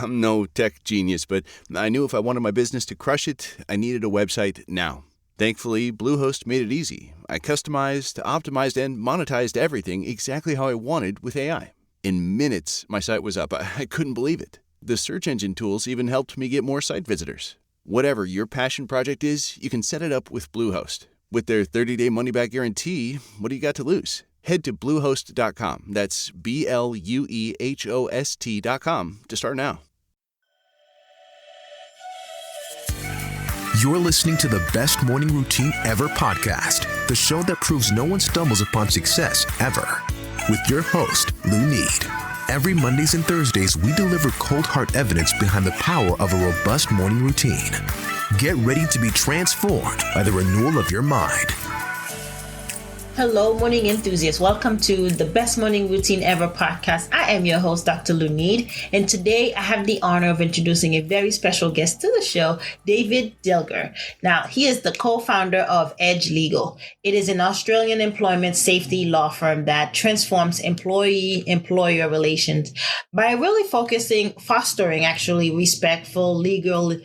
I'm no tech genius, but I knew if I wanted my business to crush it, I needed a website now. Thankfully, Bluehost made it easy. I customized, optimized, and monetized everything exactly how I wanted with AI. In minutes, my site was up. I couldn't believe it. The search engine tools even helped me get more site visitors. Whatever your passion project is, you can set it up with Bluehost. With their 30-day money-back guarantee, what do you got to lose? Head to Bluehost.com. That's BLUEHOST.com to start now. You're listening to the Best Morning Routine Ever podcast, the show that proves no one stumbles upon success ever. With your host, Lou Need. Every Mondays and Thursdays, we deliver cold hard evidence behind the power of a robust morning routine. Get ready to be transformed by the renewal of your mind. Hello, morning enthusiasts. Welcome to the Best Morning Routine Ever podcast. I am your host, Dr. Lou Need, and today I have the honor of introducing a very special guest to the show, David Dilger. Now, he is the co-founder of Edge Legal. It is an Australian employment safety law firm that transforms employee-employer relations by really fostering respectful, legal,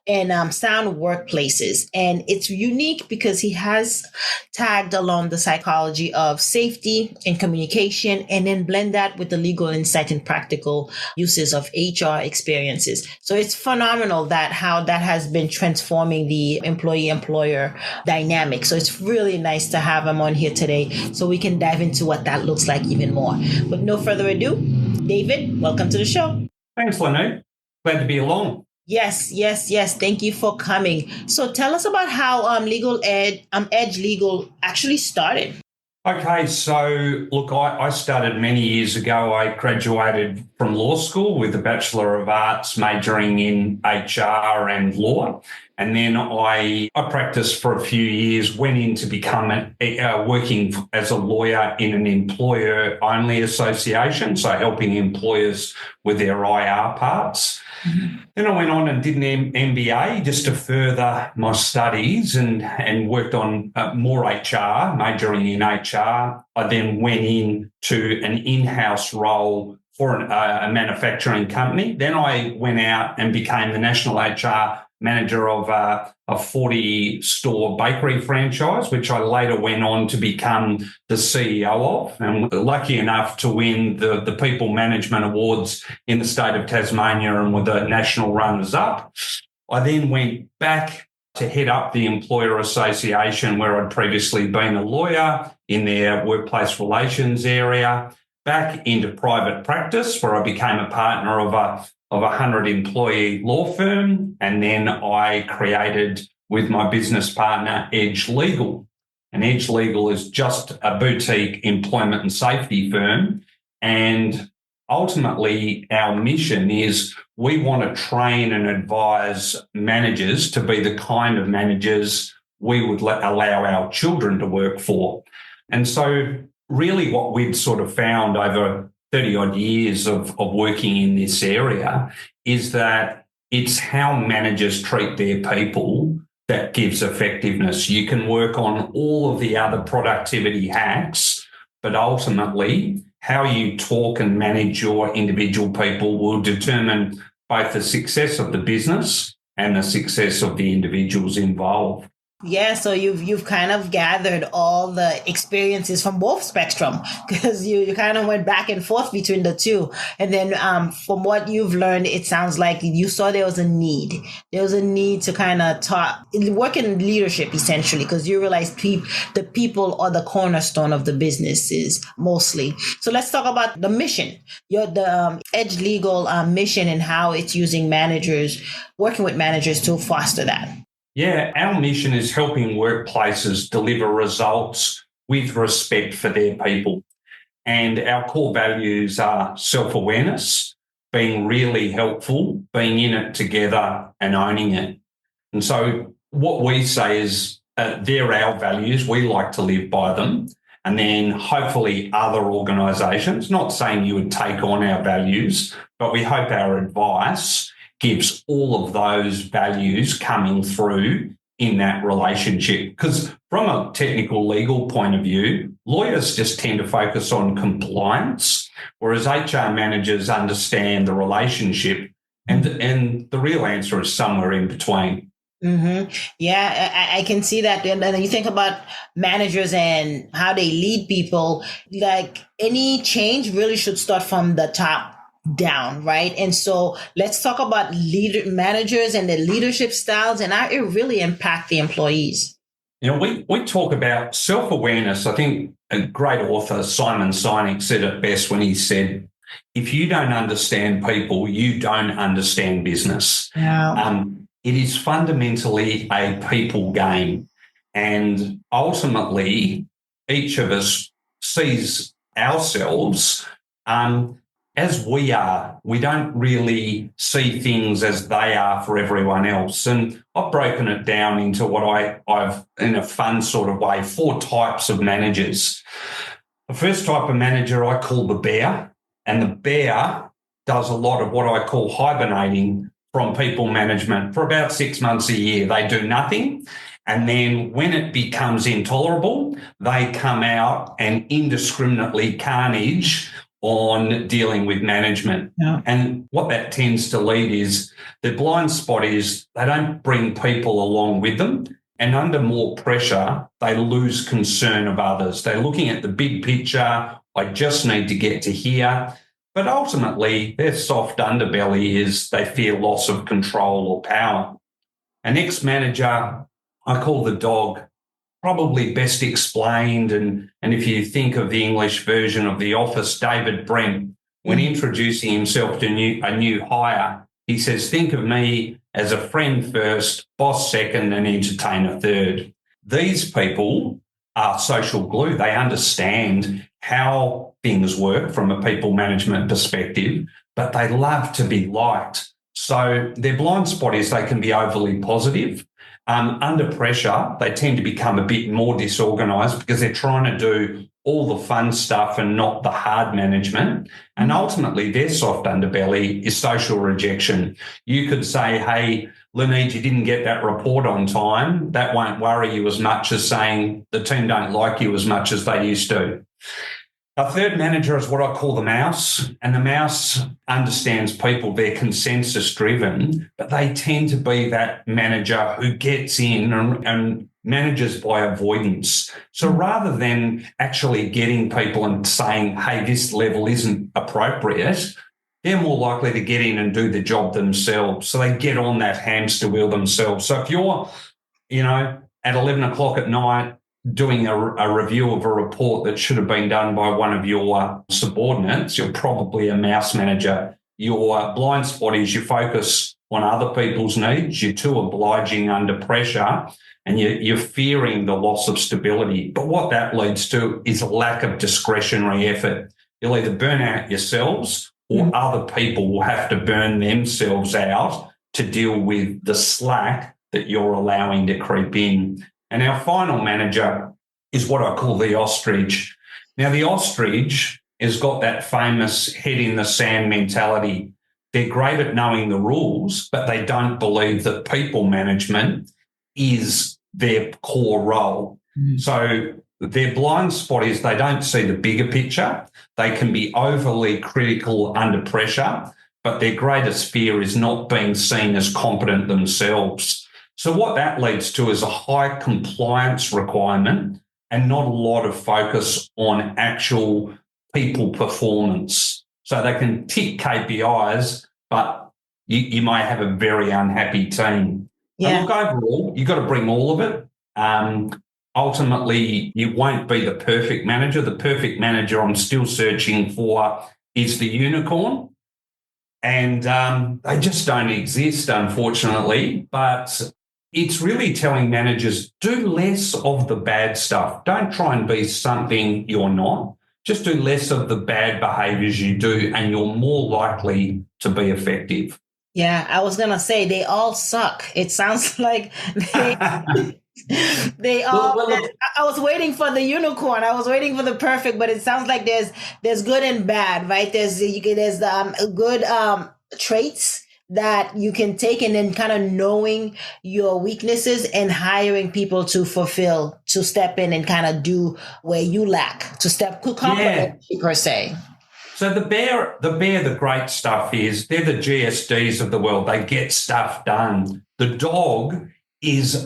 and sound workplaces. And it's unique because he has tagged along the psychology of safety and communication, and then blend that with the legal insight and practical uses of HR experiences. So it's phenomenal how that has been transforming the employee-employer dynamic. So it's really nice to have him on here today so we can dive into what that looks like even more. But no further ado, David, welcome to the show. Thanks, Lynette. Glad to be along. Yes. Thank you for coming. So tell us about how Edge Legal actually started. Okay, so look, I started many years ago. I graduated from law school with a Bachelor of Arts majoring in HR and law. And then I practiced for a few years, went in to become working as a lawyer in an employer-only association, so helping employers with their IR parts. Mm-hmm. Then I went on and did an MBA just to further my studies and worked on more HR, majoring in HR. I then went into an in-house role for a manufacturing company. Then I went out and became the national HR manager of a 40-store bakery franchise, which I later went on to become the CEO of, and lucky enough to win the People Management Awards in the state of Tasmania and were the national runners-up. I then went back to head up the Employer Association, where I'd previously been a lawyer in their workplace relations area, back into private practice, where I became a partner of a 100-employee law firm, and then I created, with my business partner, Edge Legal. And Edge Legal is just a boutique employment and safety firm. And ultimately, our mission is we want to train and advise managers to be the kind of managers we would allow our children to work for. And so really what we've sort of found over 30-odd years of working in this area is that it's how managers treat their people that gives effectiveness. You can work on all of the other productivity hacks, but ultimately how you talk and manage your individual people will determine both the success of the business and the success of the individuals involved. Yeah, so you've kind of gathered all the experiences from both spectrum, because you kind of went back and forth between the two. And then from what you've learned, it sounds like you saw there was a need. There was a need to kind of work in leadership, essentially, because you realize the people are the cornerstone of the businesses mostly. So let's talk about the mission, the Edge Legal mission, and how it's working with managers to foster that. Yeah, our mission is helping workplaces deliver results with respect for their people. And our core values are self-awareness, being really helpful, being in it together and owning it. And so what we say is they're our values. We like to live by them. And then hopefully other organisations, not saying you would take on our values, but we hope our advice gives all of those values coming through in that relationship. Because from a technical legal point of view, lawyers just tend to focus on compliance, whereas HR managers understand the relationship And the real answer is somewhere in between. Mm-hmm. Yeah, I can see that. And then you think about managers and how they lead people, like any change really should start from the top down, right? And so let's talk about managers and their leadership styles and how it really impact the employees. We talk about self-awareness. I think a great author, Simon Sinek, said it best when he said, if you don't understand people, you don't understand business. Yeah. It is fundamentally a people game. And ultimately, each of us sees ourselves as we are. We don't really see things as they are for everyone else. And I've broken it down into what I've, in a fun sort of way, 4 types of managers. The first type of manager I call the bear. And the bear does a lot of what I call hibernating from people management for about 6 months a year. They do nothing. And then when it becomes intolerable, they come out and indiscriminately carnage on dealing with management. Yeah. And what that tends to lead is the blind spot is they don't bring people along with them. And under more pressure, they lose concern of others. They're looking at the big picture. I just need to get to here. But ultimately, their soft underbelly is they fear loss of control or power. An ex-manager, I call the dog, probably best explained. And if you think of the English version of The Office, David Brent, when introducing himself to a new hire, he says, think of me as a friend first, boss second, and entertainer third. These people are social glue. They understand how things work from a people management perspective, but they love to be liked. So their blind spot is they can be overly positive. Under pressure, they tend to become a bit more disorganised because they're trying to do all the fun stuff and not the hard management. And ultimately, their soft underbelly is social rejection. You could say, hey, Lunid, you didn't get that report on time. That won't worry you as much as saying the team don't like you as much as they used to. Our third manager is what I call the mouse, and the mouse understands people. They're consensus driven, but they tend to be that manager who gets in and manages by avoidance. So rather than actually getting people and saying, hey, this level isn't appropriate, they're more likely to get in and do the job themselves. So they get on that hamster wheel themselves. So if you're, at 11 o'clock at night, doing a review of a report that should have been done by one of your subordinates, you're probably a mouse manager. Your blind spot is you focus on other people's needs, you're too obliging under pressure, and you're fearing the loss of stability. But what that leads to is a lack of discretionary effort. You'll either burn out yourselves or other people will have to burn themselves out to deal with the slack that you're allowing to creep in. And our final manager is what I call the ostrich. Now, the ostrich has got that famous head in the sand mentality. They're great at knowing the rules, but they don't believe that people management is their core role. So their blind spot is they don't see the bigger picture. They can be overly critical under pressure, but their greatest fear is not being seen as competent themselves. So what that leads to is a high compliance requirement and not a lot of focus on actual people performance. So they can tick KPIs, but you might have a very unhappy team. Yeah. And look, overall, you've got to bring all of it. Ultimately, you won't be the perfect manager. The perfect manager I'm still searching for is the unicorn. And they just don't exist, unfortunately. But it's really telling managers, do less of the bad stuff. Don't try and be something you're not. Just do less of the bad behaviours you do, and you're more likely to be effective. Yeah, I was going to say they all suck. It sounds like they all. Well, I was waiting for the unicorn. I was waiting for the perfect, but it sounds like there's good and bad, right? There's good traits that you can take, and then kind of knowing your weaknesses and hiring people to step in and kind of do where you lack, to complement you per se. So the great stuff is they're the GSDs of the world. They get stuff done. The dog has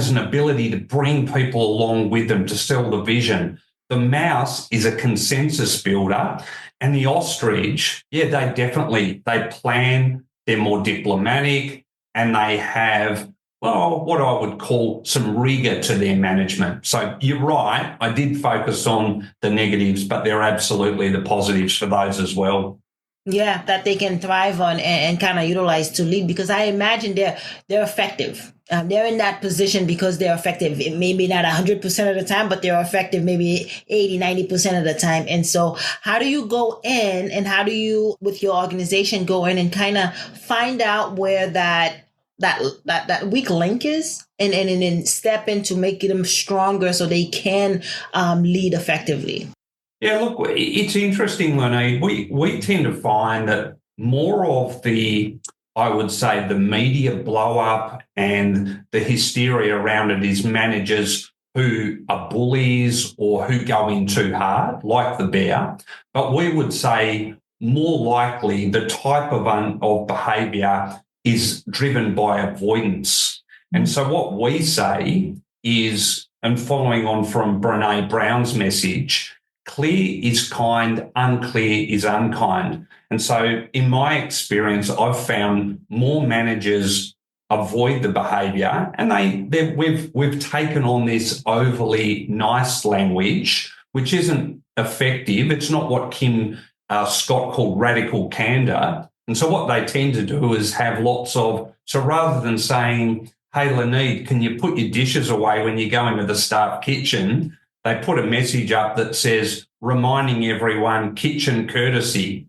an ability to bring people along with them to sell the vision. The mouse is a consensus builder, and the ostrich, they plan, they're more diplomatic, and they have, what I would call some rigor to their management. So you're right, I did focus on the negatives, but there are absolutely the positives for those as well. Yeah, that they can thrive on and kind of utilize to lead, because I imagine they're effective. They're in that position because they're effective. It may be not 100% of the time, but they're effective maybe 80, 90% of the time. And so how do you go in, and how do you, with your organization, go in and kind of find out where that weak link is and then step in to make them stronger so they can lead effectively? Yeah, look, it's interesting, Lenee. We tend to find that more of the, I would say, the media blow up and the hysteria around it is managers who are bullies or who go in too hard, like the bear. But we would say more likely the type of behaviour is driven by avoidance. And so what we say is, and following on from Brené Brown's message, clear is kind, unclear is unkind. And so in my experience, I've found more managers avoid the behaviour, and we've taken on this overly nice language, which isn't effective. It's not what Kim Scott called radical candour. And so what they tend to do is have so rather than saying, hey, Lenee, can you put your dishes away when you go into the staff kitchen? They put a message up that says, reminding everyone, kitchen courtesy.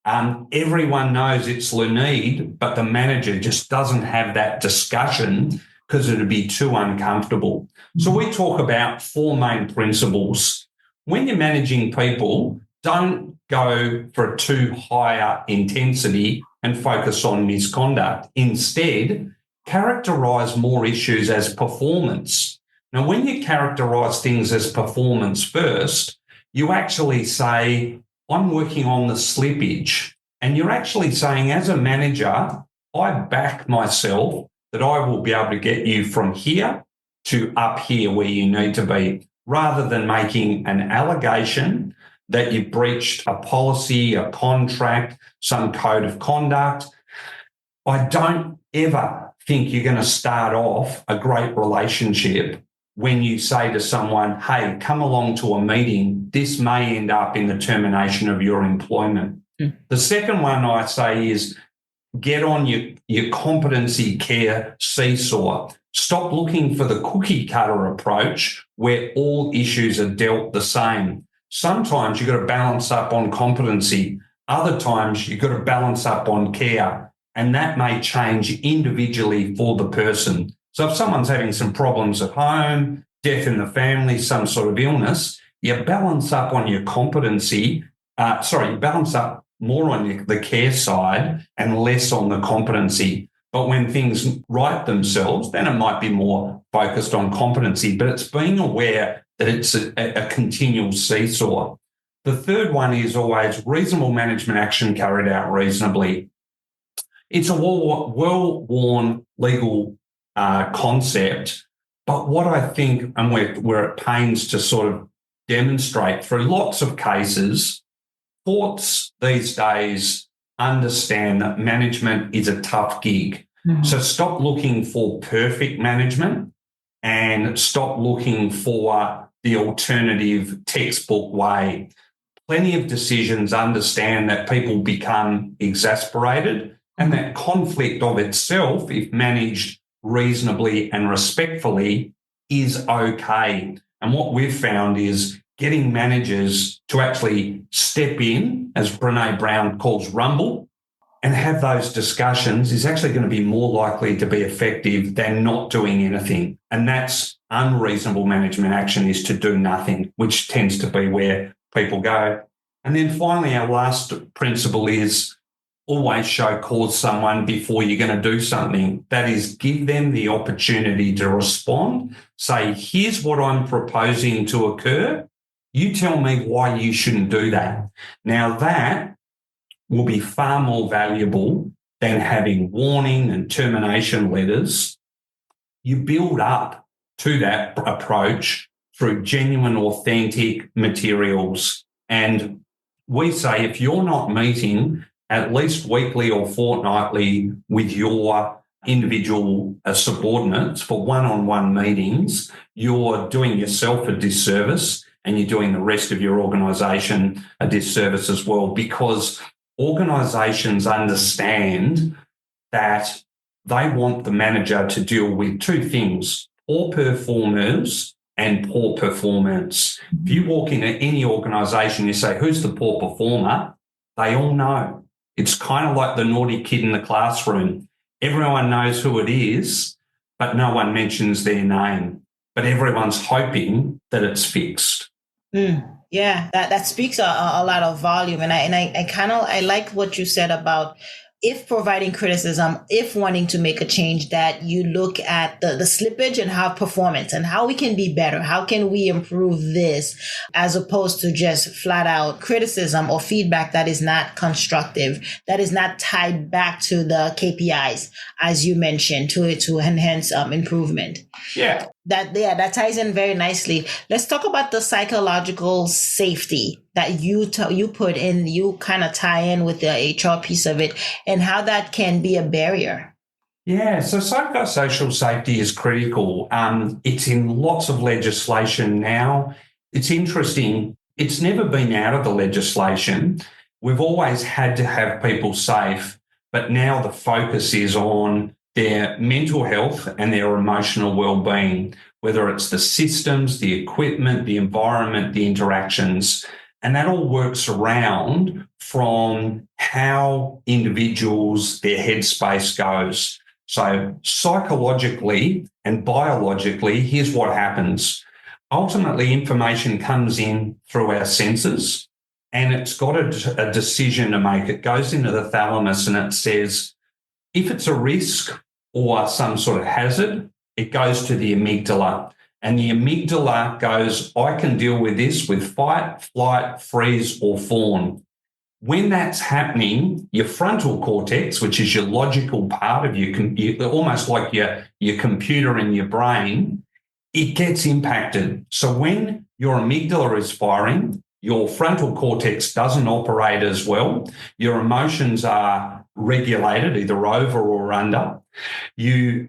Everyone knows it's Lenee, but the manager just doesn't have that discussion because it would be too uncomfortable. So we talk about 4 main principles. When you're managing people, don't go for a too higher intensity and focus on misconduct. Instead, characterise more issues as performance. Now, when you characterise things as performance first, you actually say, I'm working on the slippage. And you're actually saying, as a manager, I back myself that I will be able to get you from here to up here where you need to be, rather than making an allegation that you've breached a policy, a contract, some code of conduct. I don't ever think you're going to start off a great relationship when you say to someone, hey, come along to a meeting, this may end up in the termination of your employment. The second one I say is get on your competency care seesaw. Stop looking for the cookie cutter approach where all issues are dealt the same. Sometimes you've got to balance up on competency. Other times you've got to balance up on care, and that may change individually for the person. So if someone's having some problems at home, death in the family, some sort of illness, you balance up on your competency. You balance up more on the care side and less on the competency. But when things right themselves, then it might be more focused on competency. But it's being aware that it's a continual seesaw. The third one is always reasonable management action carried out reasonably. It's a well-worn legal concept, but what I think, and we're at pains to sort of demonstrate through lots of cases, courts these days understand that management is a tough gig. Mm-hmm. So stop looking for perfect management and stop looking for the alternative textbook way. Plenty of decisions understand that people become exasperated, and that conflict of itself, if managed reasonably and respectfully, is okay. And what we've found is getting managers to actually step in, as Brené Brown calls rumble, and have those discussions is actually going to be more likely to be effective than not doing anything. And that's unreasonable management action, is to do nothing, which tends to be where people go. And then finally, our last principle is always show cause someone before you're going to do something. That is, give them the opportunity to respond. Say, here's what I'm proposing to occur. You tell me why you shouldn't do that. Now, that will be far more valuable than having warning and termination letters. You build up to that approach through genuine, authentic materials. And we say if you're not meeting at least weekly or fortnightly with your individual subordinates for one-on-one meetings, you're doing yourself a disservice and you're doing the rest of your organisation a disservice as well, because organisations understand that they want the manager to deal with two things: poor performers and poor performance. If you walk into any organisation, you say, who's the poor performer? They all know. It's kind of like the naughty kid in the classroom. Everyone knows who it is, but no one mentions their name. But everyone's hoping that it's fixed. Yeah, that speaks a lot of volume. And I like what you said about if providing criticism, if wanting to make a change, that you look at the slippage and how performance and how we can be better. How can we improve this, as opposed to just flat out criticism or feedback that is not constructive, that is not tied back to the KPIs, as you mentioned, to enhance improvement. Yeah. That ties in very nicely. Let's talk about the psychological safety that you put in, you kind of tie in with the HR piece of it, and how that can be a barrier. Yeah, so psychosocial safety is critical. It's in lots of legislation now. It's interesting. It's never been out of the legislation. We've always had to have people safe, but now the focus is on their mental health and their emotional well-being, whether it's the systems, the equipment, the environment, the interactions. And that all works around from how individuals, their headspace goes. So psychologically and biologically, here's what happens. Ultimately, information comes in through our senses, and it's got a decision to make. It goes into the thalamus and it says, if it's a risk or some sort of hazard, it goes to the amygdala. And the amygdala goes, I can deal with this with fight, flight, freeze, or fawn. When that's happening, your frontal cortex, which is your logical part of your computer, almost like your computer in your brain, it gets impacted. So when your amygdala is firing, your frontal cortex doesn't operate as well. Your emotions are regulated, either over or under. You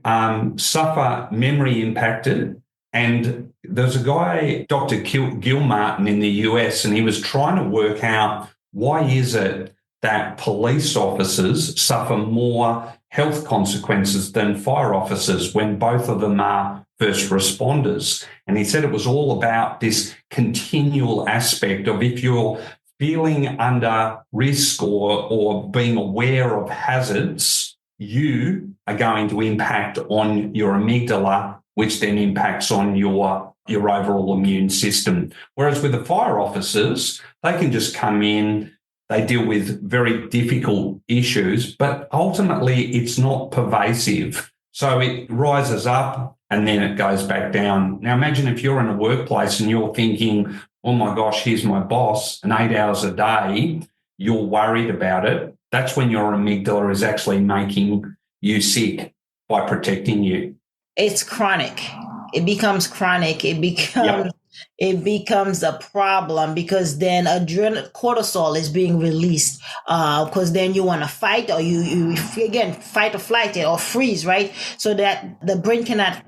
suffer memory impacted. And there's a guy, Dr. Gil Martin in the US, and he was trying to work out why is it that police officers suffer more health consequences than fire officers when both of them are first responders. And he said it was all about this continual aspect of if you're feeling under risk or being aware of hazards, you are going to impact on your amygdala, which then impacts on your overall immune system. Whereas with the fire officers, they can just come in, they deal with very difficult issues, but ultimately it's not pervasive. So it rises up and then it goes back down. Now imagine if you're in a workplace and you're thinking, oh my gosh, here's my boss, and 8 hours a day, you're worried about it. That's when your amygdala is actually making you sick by protecting you. It's chronic. It becomes chronic. It becomes a problem, because then cortisol is being released, because then you want to fight, or you again fight or flight or freeze, right? So that the brain cannot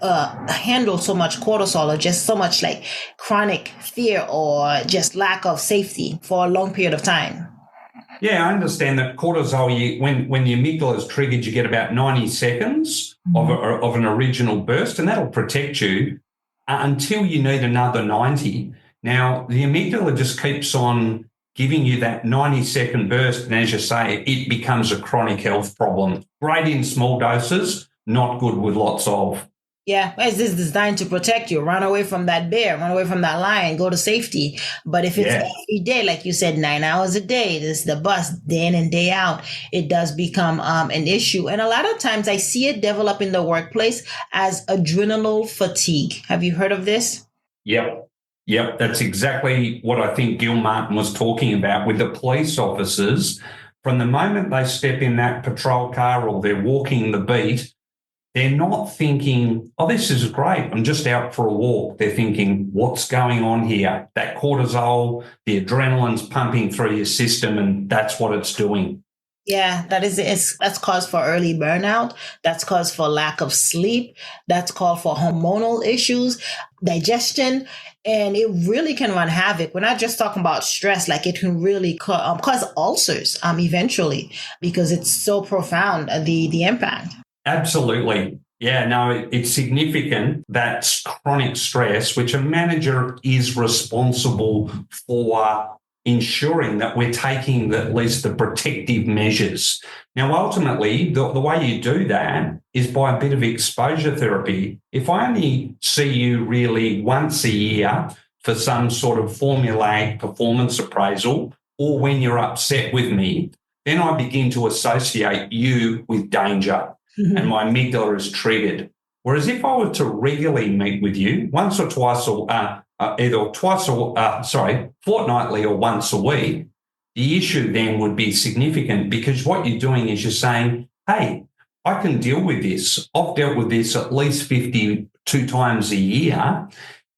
handle so much cortisol, or just so much like chronic fear or just lack of safety for a long period of time. Yeah, I understand that cortisol, when the amygdala is triggered, you get about 90 seconds of an original burst, and that'll protect you until you need another 90. Now, the amygdala just keeps on giving you that 90-second burst, and as you say, it becomes a chronic health problem. Great in small doses, not good with lots of. Yeah, it's designed to protect you. Run away from that bear, run away from that lion, go to safety. But if it's every day, like you said, 9 hours a day, this is the bus, day in and day out, it does become an issue. And a lot of times I see it develop in the workplace as adrenal fatigue. Have you heard of this? Yep. Yep, that's exactly what I think Gil Martin was talking about with the police officers. From the moment they step in that patrol car or they're walking the beat, they're not thinking, oh, this is great, I'm just out for a walk. They're thinking, what's going on here? That cortisol, the adrenaline's pumping through your system, and that's what it's doing. Yeah, that's cause for early burnout. That's cause for lack of sleep. That's called for hormonal issues, digestion, and it really can run havoc. We're not just talking about stress; like it can really cause ulcers eventually because it's so profound the impact. Absolutely. Yeah, no, it's significant. That's chronic stress, which a manager is responsible for ensuring that we're taking at least the protective measures. Now, ultimately, the way you do that is by a bit of exposure therapy. If I only see you really once a year for some sort of formulaic performance appraisal, or when you're upset with me, then I begin to associate you with danger. Mm-hmm. And my amygdala is triggered. Whereas if I were to regularly meet with you once or twice, or fortnightly or once a week, the issue then would be significant because what you're doing is you're saying, hey, I can deal with this. I've dealt with this at least 52 times a year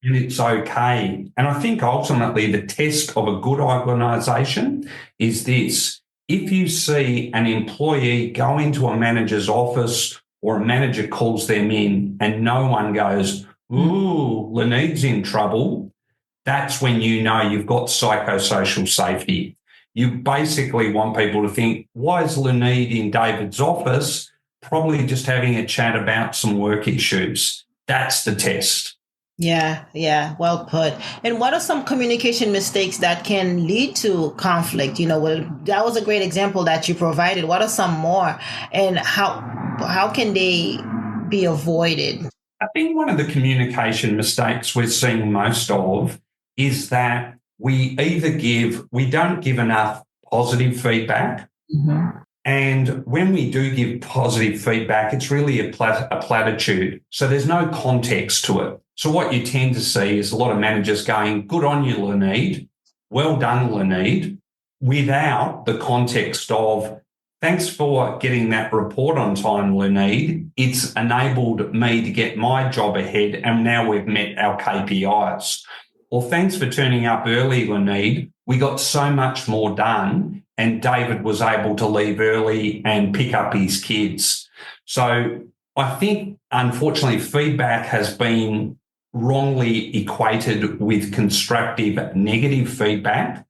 and it's okay. And I think ultimately the test of a good organisation is this. If you see an employee go into a manager's office or a manager calls them in and no one goes, ooh, Leneed's in trouble, that's when you know you've got psychosocial safety. You basically want people to think, why is Leneed in David's office? Probably just having a chat about some work issues. That's the test. Yeah, well put. And what are some communication mistakes that can lead to conflict? That was a great example that you provided. What are some more, and how can they be avoided? I think one of the communication mistakes we're seeing most of is that we don't give enough positive feedback. Mm-hmm. And when we do give positive feedback, it's really a platitude. So there's no context to it. So what you tend to see is a lot of managers going, good on you, Leneed. Well done, Leneed, without the context of, thanks for getting that report on time, Leneed. It's enabled me to get my job ahead and now we've met our KPIs. Or thanks for turning up early, Leneed. We got so much more done and David was able to leave early and pick up his kids. So I think, unfortunately, feedback has been wrongly equated with constructive negative feedback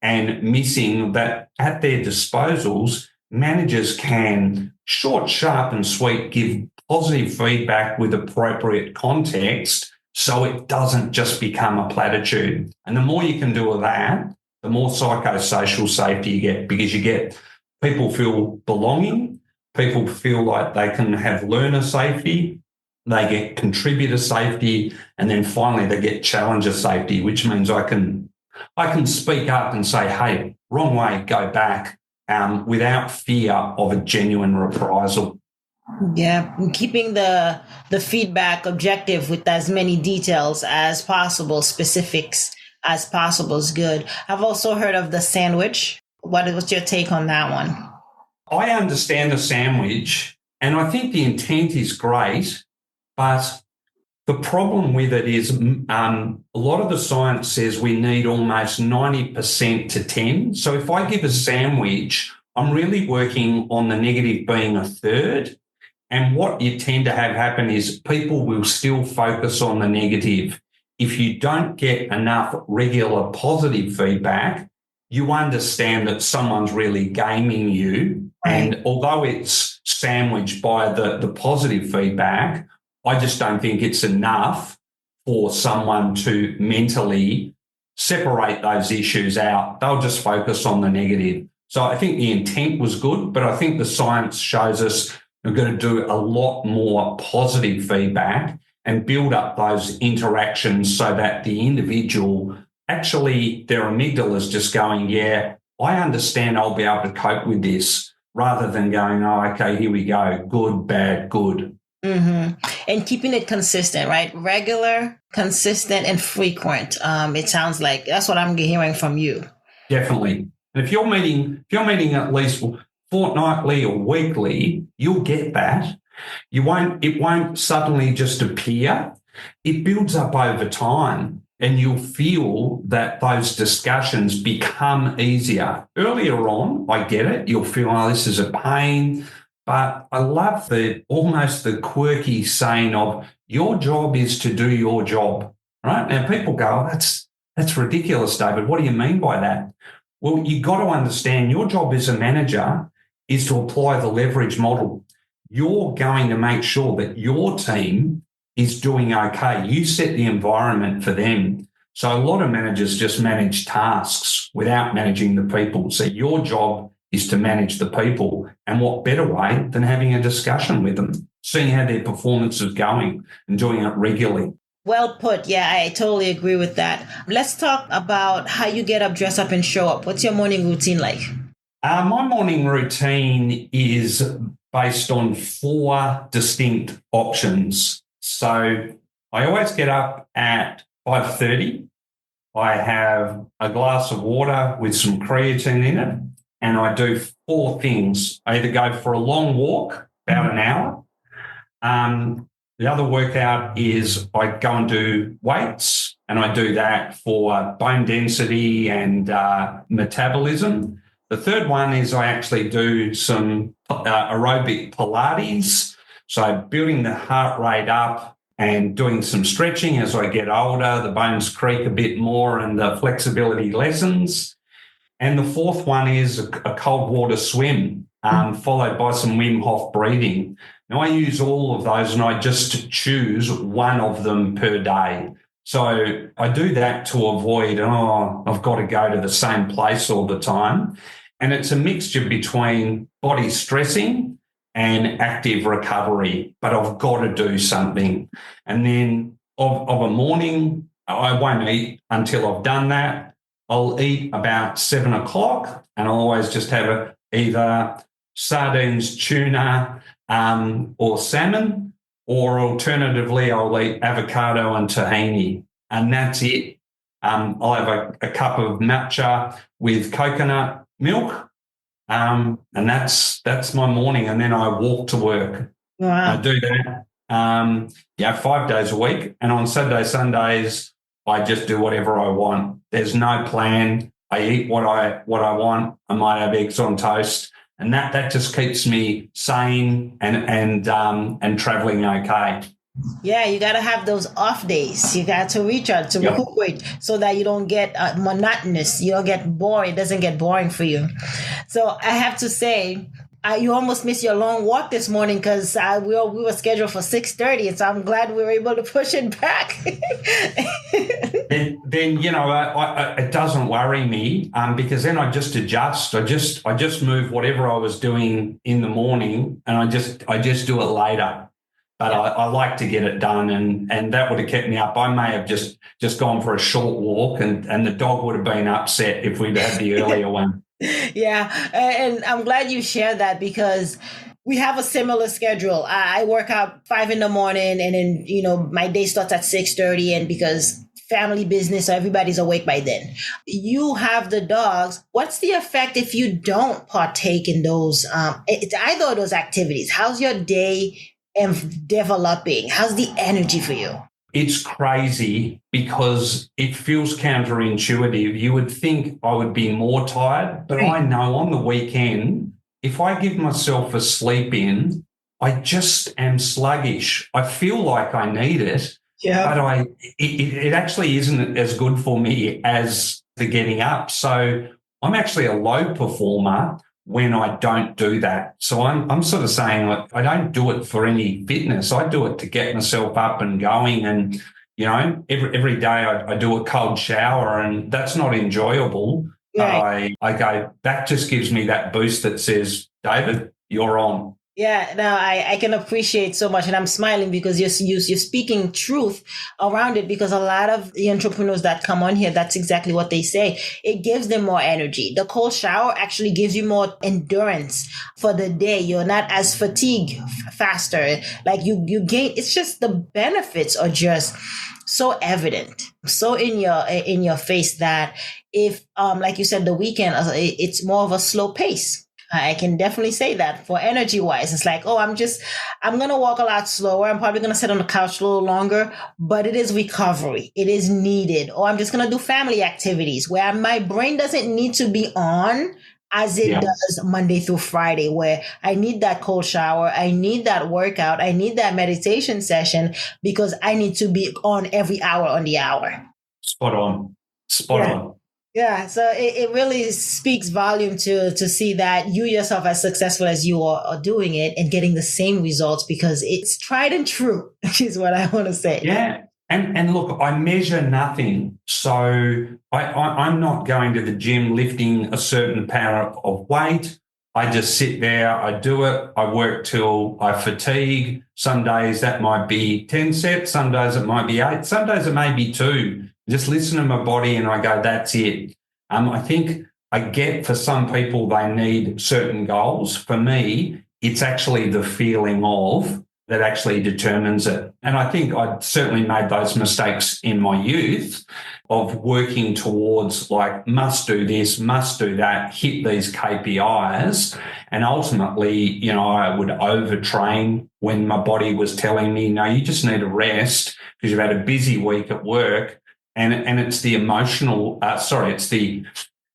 and missing that at their disposals, managers can short, sharp and sweet give positive feedback with appropriate context so it doesn't just become a platitude. And the more you can do of that, the more psychosocial safety you get, because you get people feel belonging, people feel like they can have learner safety, they get contributor safety, and then finally they get challenger safety, which means I can speak up and say, hey, wrong way, go back, without fear of a genuine reprisal. Yeah, keeping the feedback objective with as many details as possible, specifics as possible is good. I've also heard of the sandwich. What's your take on that one? I understand the sandwich, and I think the intent is great, but the problem with it is a lot of the science says we need almost 90% to 10. So if I give a sandwich, I'm really working on the negative being a third. And what you tend to have happen is people will still focus on the negative. If you don't get enough regular positive feedback, you understand that someone's really gaming you. And although it's sandwiched by the positive feedback, I just don't think it's enough for someone to mentally separate those issues out. They'll just focus on the negative. So I think the intent was good, but I think the science shows us we're going to do a lot more positive feedback and build up those interactions so that the individual actually, their amygdala is just going, yeah, I understand I'll be able to cope with this, rather than going, oh, okay, here we go, good, bad, good. Mm-hmm. And keeping it consistent, right? Regular, consistent and frequent. It sounds like that's what I'm hearing from you. Definitely. And if you're meeting at least fortnightly or weekly, you'll get that. It won't suddenly just appear. It builds up over time, and you'll feel that those discussions become easier. Earlier on, I get it. You'll feel, oh, this is a pain. But I love almost the quirky saying of your job is to do your job, right? Now people go, oh, that's ridiculous, David. What do you mean by that? Well, you got to understand your job as a manager is to apply the leverage model. You're going to make sure that your team is doing okay. You set the environment for them. So a lot of managers just manage tasks without managing the people. So your job is to manage the people. And what better way than having a discussion with them, seeing how their performance is going and doing it regularly. Well put. Yeah, I totally agree with that. Let's talk about how you get up, dress up, and show up. What's your morning routine like? My morning routine is based on 4 distinct options. So I always get up at 5:30. I have a glass of water with some creatine in it, and I do 4 things. I either go for a long walk, about an hour. The other workout is I go and do weights, and I do that for bone density and metabolism. The third one is I actually do some aerobic Pilates, so building the heart rate up and doing some stretching. As I get older, the bones creak a bit more and the flexibility lessens. And the fourth one is a cold water swim, followed by some Wim Hof breathing. Now, I use all of those and I just choose one of them per day. So I do that to avoid, I've got to go to the same place all the time. And it's a mixture between body stressing and active recovery, but I've got to do something. And then of a morning, I won't eat until I've done that. I'll eat about 7 o'clock, and I'll always just have either sardines, tuna, or salmon, or alternatively, I'll eat avocado and tahini, and that's it. I'll have a cup of matcha with coconut milk, and that's my morning, and then I walk to work. Wow. I do that 5 days a week, and on Saturday, Sundays, I just do whatever I want. There's no plan. I eat what I want. I might have eggs on toast, and that just keeps me sane and traveling okay. Yeah, you got to have those off days. You got to recharge, to recuperate, so that you don't get monotonous. You don't get bored. It doesn't get boring for you. So I have to say, you almost missed your long walk this morning because we were scheduled for 6:30, and so I'm glad we were able to push it back. then it doesn't worry me because then I just adjust. I just move whatever I was doing in the morning, and I just do it later. But I like to get it done, and that would have kept me up. I may have just gone for a short walk, and the dog would have been upset if we'd had the earlier one. Yeah, and I'm glad you shared that because we have a similar schedule. I work out 5 a.m, and then my day starts at 6:30, and because family business, so everybody's awake by then. You have the dogs. What's the effect if you don't partake in those either of those activities? How's your day developing? How's the energy for you? It's crazy because it feels counterintuitive. You would think I would be more tired, but I know on the weekend, if I give myself a sleep in, I just am sluggish. I feel like I need it, but it actually isn't as good for me as the getting up. So I'm actually a low performer when I don't do that. So I'm sort of saying, like, I don't do it for any fitness. I do it to get myself up and going. And, every day I do a cold shower, and that's not enjoyable. Right. I go, that just gives me that boost that says, David, you're on. Yeah, no, I can appreciate so much, and I'm smiling because you're speaking truth around it. Because a lot of the entrepreneurs that come on here, that's exactly what they say. It gives them more energy. The cold shower actually gives you more endurance for the day. You're not as fatigued faster. Like you gain. It's just the benefits are just so evident, so in your face that if like you said, the weekend it's more of a slow pace. I can definitely say that for energy wise. It's like, oh, I'm going to walk a lot slower. I'm probably going to sit on the couch a little longer, but it is recovery. It is needed. Or I'm just going to do family activities where my brain doesn't need to be on as it does Monday through Friday, where I need that cold shower. I need that workout. I need that meditation session because I need to be on every hour on the hour. Spot on. Spot on. Yeah, so it really speaks volume to see that you yourself, as successful as you are doing it and getting the same results because it's tried and true, is what I want to say. Yeah. And look, I measure nothing. So I'm not going to the gym lifting a certain pound of weight. I just sit there, I do it, I work till I fatigue. Some days that might be 10 sets, some days it might be 8, some days it may be 2. Just listen to my body and I go, that's it. I think I get for some people they need certain goals. For me, it's actually the feeling of that actually determines it. And I think I certainly made those mistakes in my youth of working towards like must do this, must do that, hit these KPIs. And ultimately, I would overtrain when my body was telling me, no, you just need a rest because you've had a busy week at work. And it's the it's the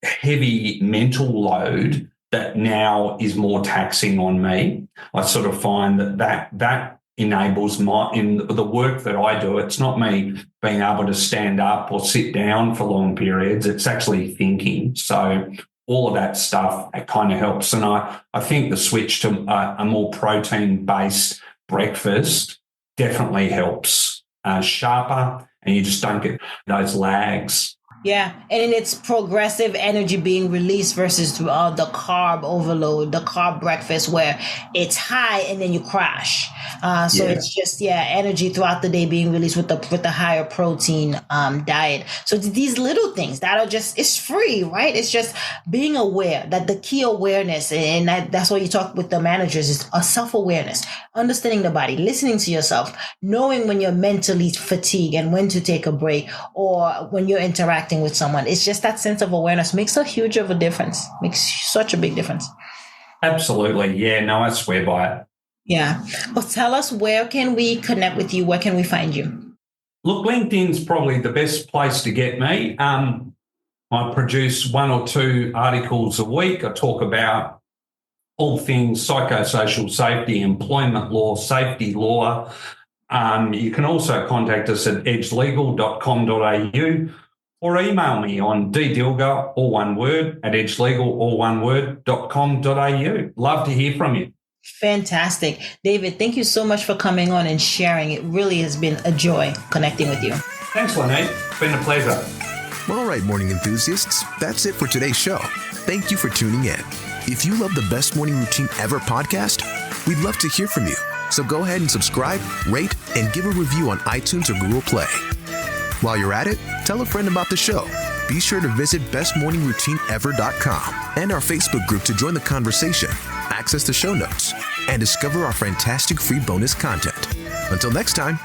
heavy mental load that now is more taxing on me. I sort of find that enables in the work that I do. It's not me being able to stand up or sit down for long periods. It's actually thinking. So all of that stuff, it kind of helps. And I think the switch to a more protein-based breakfast definitely helps. Sharper, and you just don't get those lags. Yeah, and it's progressive energy being released versus the carb overload, the carb breakfast where it's high and then you crash. It's just energy throughout the day being released with the higher protein diet. So it's these little things that are just, it's free, right? It's just being aware that the key awareness, and that's what you talk with the managers, is a self-awareness, understanding the body, listening to yourself, knowing when you're mentally fatigued and when to take a break, or when you're interacting with someone. It's just that sense of awareness makes a huge of a difference, makes such a big difference. Absolutely. Yeah, no, I swear by it. Yeah. Well, tell us, where can we connect with you? Where can we find you? Look, LinkedIn's probably the best place to get me. I produce 1 or 2 articles a week. I talk about all things psychosocial safety, employment law, safety law. You can also contact us at edgelegal.com.au or email me on ddilger, all one word, at edgelegal, all one word, .com.au. Love to hear from you. Fantastic. David, thank you so much for coming on and sharing. It really has been a joy connecting with you. Thanks, Lynette. It's been a pleasure. All right, morning enthusiasts, that's it for today's show. Thank you for tuning in. If you love the Best Morning Routine Ever podcast, we'd love to hear from you. So go ahead and subscribe, rate, and give a review on iTunes or Google Play. While you're at it, tell a friend about the show. Be sure to visit bestmorningroutineever.com and our Facebook group to join the conversation, access the show notes, and discover our fantastic free bonus content. Until next time,